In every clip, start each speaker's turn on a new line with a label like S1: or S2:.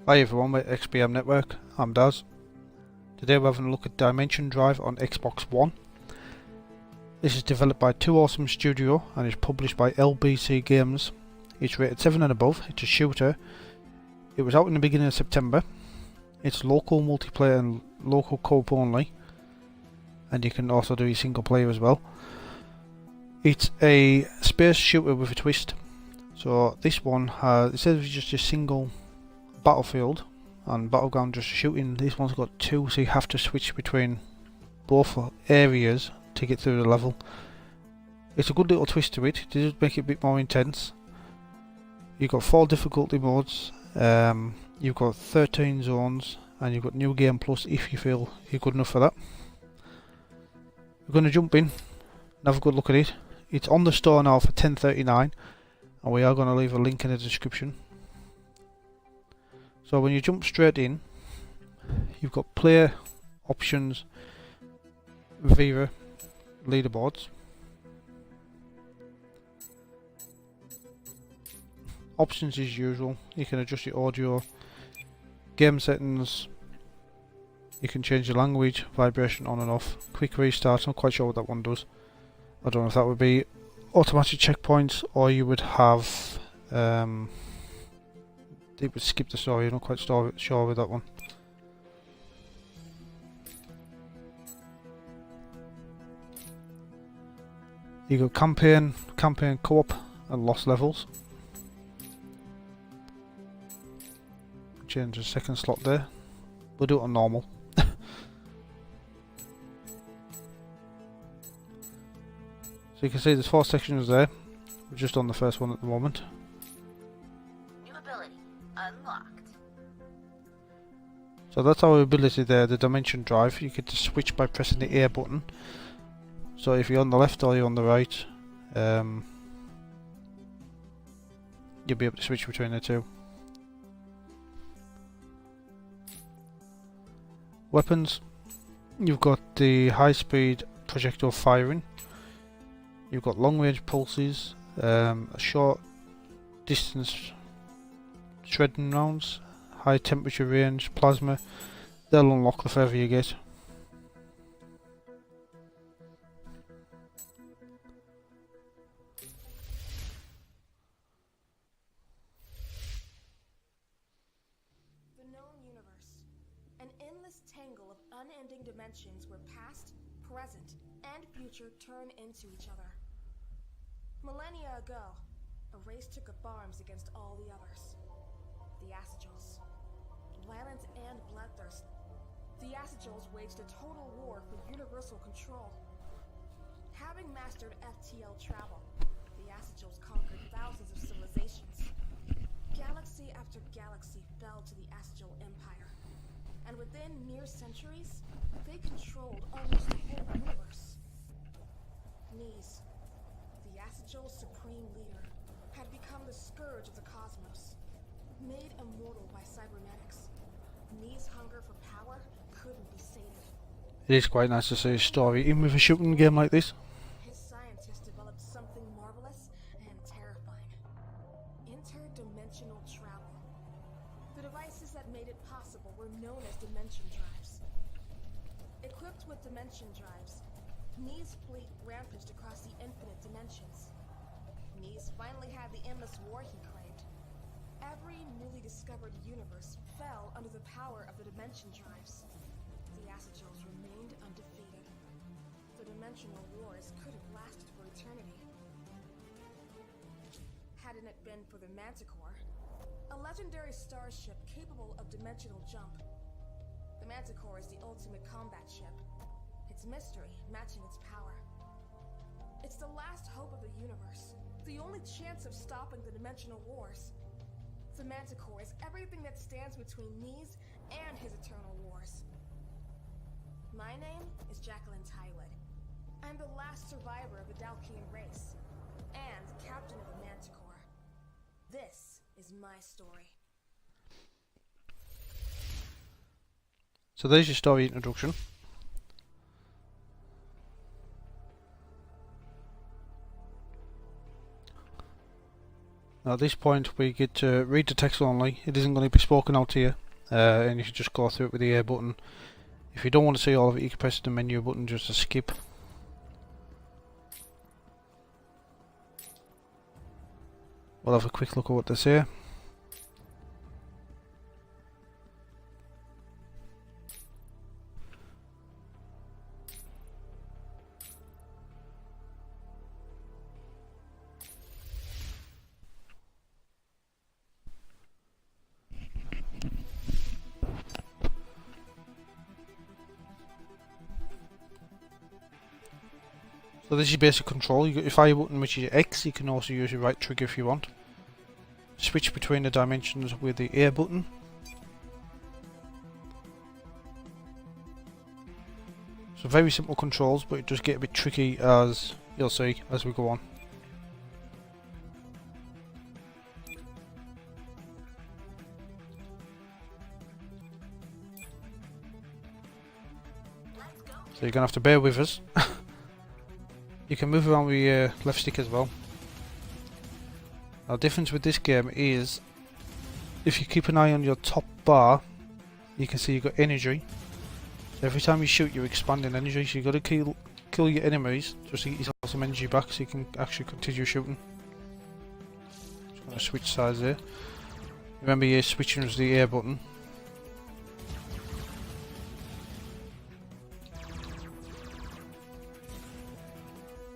S1: Hi everyone with XBM Network, I'm Daz. Today we're having a look at Dimension Drive on Xbox One. This is developed by Two Awesome Studio and is published by LBC Games. It's rated 7 and above, it's a shooter. It was out in the beginning of September. It's local multiplayer and local co-op only. And you can also do your single player as well. It's a space shooter with a twist. So this one has, instead of just a single battlefield and battleground just shooting, this one's got two, so you have to switch between both areas to get through the level. It's a good little twist to it. It does make it a bit more intense. You've got 4 difficulty modes, you've got 13 zones, and you've got New Game Plus if you feel you're good enough for that. We're going to jump in and have a good look at it. It's on the store now for $10.39, and we are going to leave a link in the description. So when you jump straight in, you've got player options via leaderboards. Options as usual, you can adjust your audio, game settings, you can change the language, vibration on and off, quick restart, not quite sure what that one does. I don't know if that would be automatic checkpoints or you would have it would skip the story. I'm not quite sure with that one. You got campaign co-op and lost levels. Change the second slot there. We'll do it on normal. So you can see there's 4 sections there. We're just on the first one at the moment.
S2: Unlocked.
S1: So that's our ability there, the Dimension Drive. You get to switch by pressing the A button. So if you're on the left or you're on the right, you'll be able to switch between the two. Weapons. You've got the high speed projectile firing. You've got long range pulses, a short distance shredding rounds, high temperature range, plasma. They'll unlock the further you get.
S3: The known universe, an endless tangle of unending dimensions where past, present, and future turn into each other. Millennia ago, a race took up arms against all the others. The Asagels. Violent and bloodthirst, the Asagels waged a total war for universal control. Having mastered FTL travel, the Asagels conquered thousands of civilizations. Galaxy after galaxy fell to the Asagel Empire, and within mere centuries, they controlled almost the whole universe. Nis, the Asagel's supreme leader, had become the scourge of the cosmos. Made immortal by cybernetics, Nis' hunger for power couldn't be sated.
S1: It is quite nice to see a story in with a shooting game like this.
S3: His scientists developed something marvelous and terrifying. Interdimensional travel. The devices that made it possible were known as dimension drives. Equipped with dimension drives, Nis' fleet rampaged across the infinite dimensions. Nis finally had the endless war he claimed. Every newly discovered universe fell under the power of the dimension drives. The Asagels remained undefeated. The dimensional wars could have lasted for eternity. Hadn't it been for the Manticore, a legendary starship capable of dimensional jump. The Manticore is the ultimate combat ship, its mystery matching its power. It's the last hope of the universe, the only chance of stopping the dimensional wars. The Manticore is everything that stands between Nis and his eternal wars. My name is Jacqueline Tywood. I'm the last survivor of the Dalkian race, and captain of the Manticore. This is my story.
S1: So there's your story introduction. Now at this point we get to read the text only. It isn't going to be spoken out to you, and you should just go through it with the A button. If you don't want to see all of it, you can press the menu button just to skip. We'll have a quick look at what they say. So this is basic control. You got your fire button, which is X. You can also use your right trigger if you want. Switch between the dimensions with the A button. So very simple controls, but it does get a bit tricky, as you'll see as we go on. So you're going to have to bear with us. You can move around with your left stick as well. Now, the difference with this game is if you keep an eye on your top bar, you can see you've got energy. So every time you shoot, you're expanding energy, so you've got to kill your enemies just to get yourself some energy back so you can actually continue shooting. Just going to switch sides there. Remember, you're switching with the A button.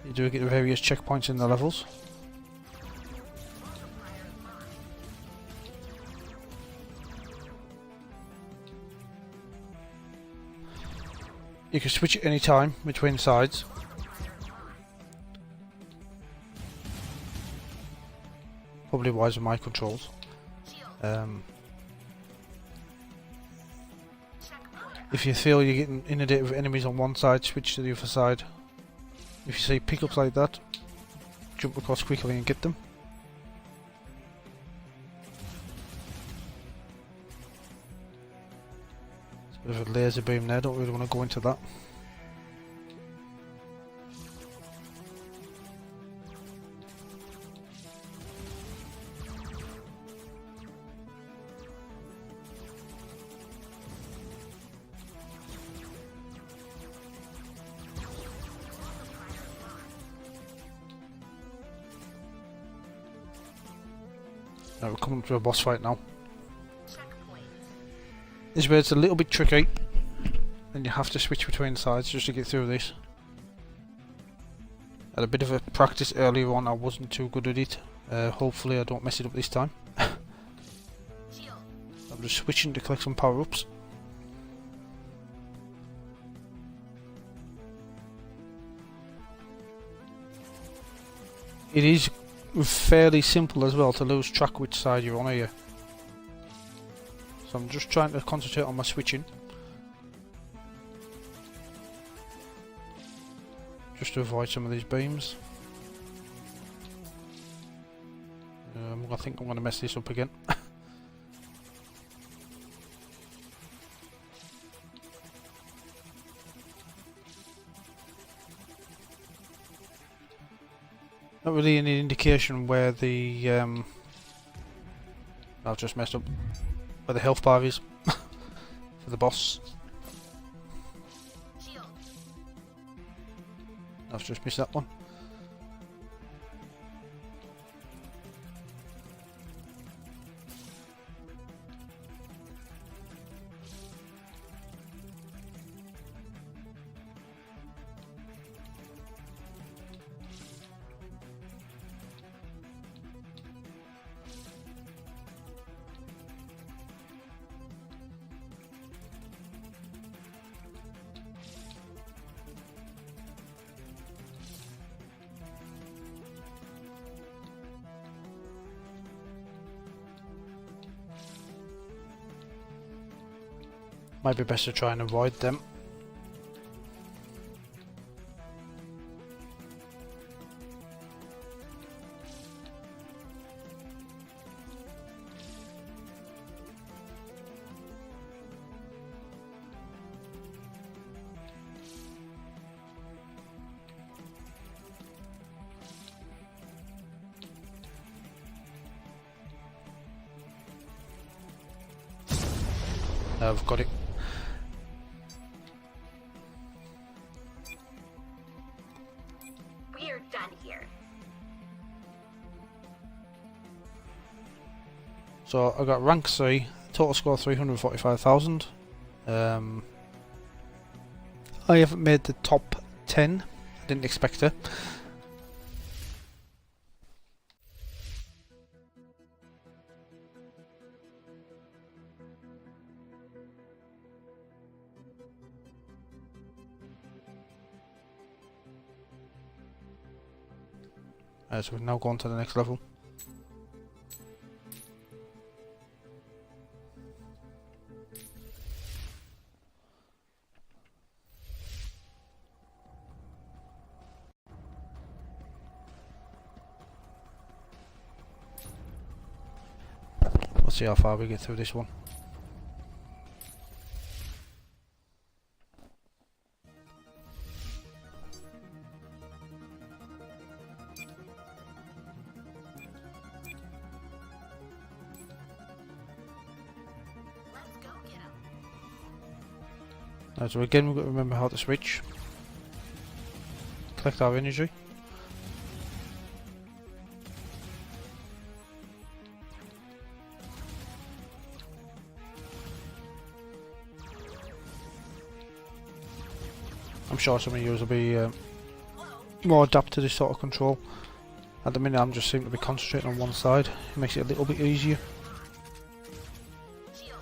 S1: You do get the various checkpoints in the levels. You can switch at any time between sides. Probably wise with my controls. If you feel you're getting inundated with enemies on one side, switch to the other side. If you see pickups like that, jump across quickly and get them. It's a bit of a laser beam there, don't really want to go into that. Now we're coming to a boss fight now. This is where it's a little bit tricky, and you have to switch between sides just to get through this. Had a bit of a practice earlier on, I wasn't too good at it. Hopefully I don't mess it up this time. I'm just switching to collect some power-ups. It is fairly simple as well to lose track which side you're on here. So I'm just trying to concentrate on my switching. Just to avoid some of these beams. I think I'm going to mess this up again. Not really any indication where the I've just messed up where the health bar is for the boss. I've just missed that one. Might be best to try and avoid them. I've got it.
S2: We're done here.
S1: So I got rank C, total score 345,000. I haven't made the top 10. I didn't expect it. So we've now gone to the next level. Let's see how far we get through this one.
S2: Let's go get him.
S1: So again, we've got to remember how to switch. Collect our energy. I'm sure some of you will be more adapt to this sort of control. At the minute I'm just seem to be concentrating on one side. It makes it a little bit easier.
S2: Shield.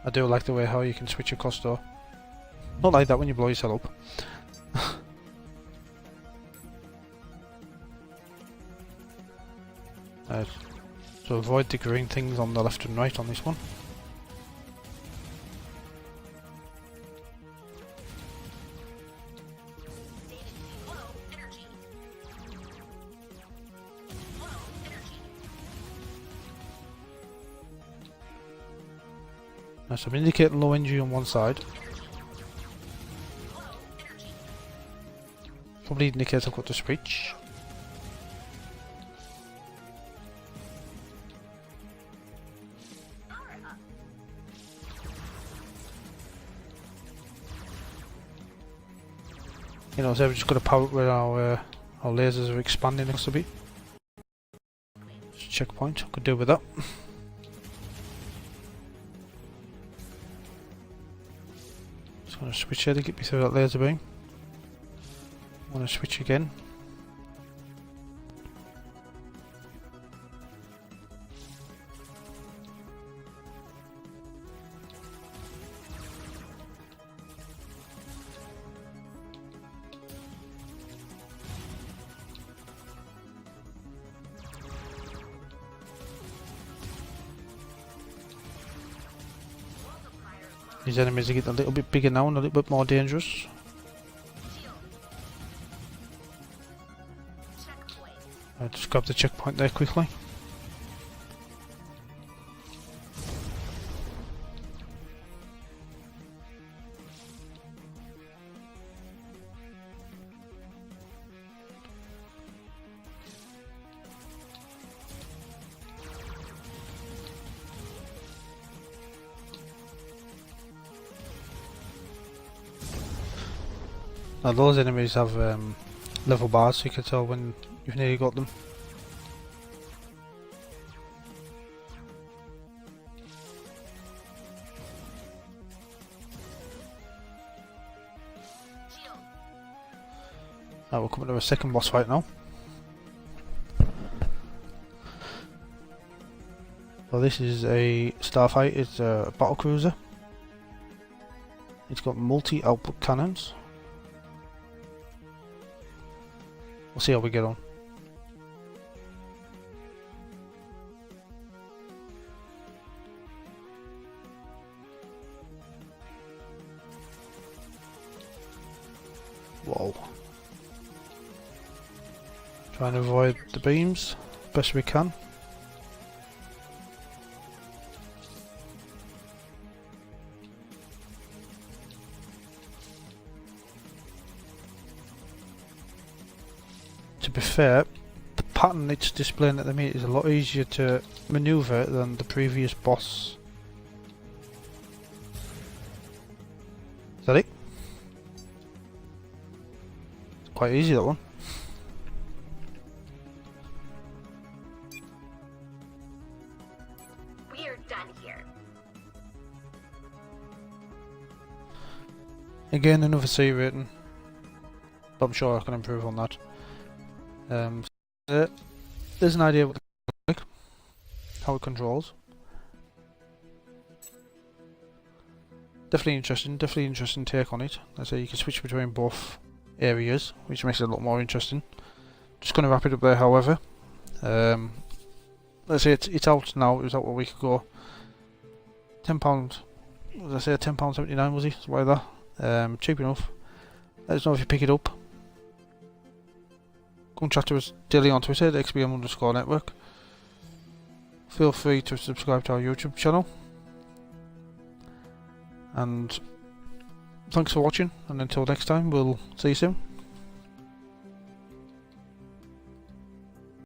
S1: I do like the way how you can switch across though. Not like that when you blow yourself up. So avoid the green things on the left and right on this one.
S2: Low energy. Low energy.
S1: So I'm indicating low energy on one side.
S2: Low energy.
S1: Probably indicates I've got to switch.
S2: Power up.
S1: You know, so we've just got to power up where our lasers are expanding us a bit. Checkpoint, could do with that. Just gonna switch here to get me through that laser beam. I'm gonna switch again. These enemies are getting a little bit bigger now and a little bit more dangerous.
S2: Shield. Checkpoint.
S1: I'll just grab the checkpoint there quickly. Now those enemies have level bars, so you can tell when you've nearly got them.
S2: Shield.
S1: Now we're coming to a second boss fight now. Well, this is a starfight, it's a battle cruiser. It's got multi-output cannons. We'll see how we get on. Whoa. Try and avoid the beams best we can. To be fair, the pattern it's displaying at the minute is a lot easier to maneuver than the previous boss. Is that it? It's quite easy, that one.
S2: We're done here.
S1: Again, another C rating, but I'm sure I can improve on that. There's an idea what the like, how it controls. Definitely interesting take on it. Let's say you can switch between both areas, which makes it a lot more interesting. Just going to wrap it up there, however. Let's say it's out now. It was out a week ago. £10. Was I say £10.79 was it? Something like that. Cheap enough. Let us know if you pick it up. Come chat to us daily on Twitter at XBM_network. Feel free to subscribe to our YouTube channel. And thanks for watching, and until next time, we'll see you soon.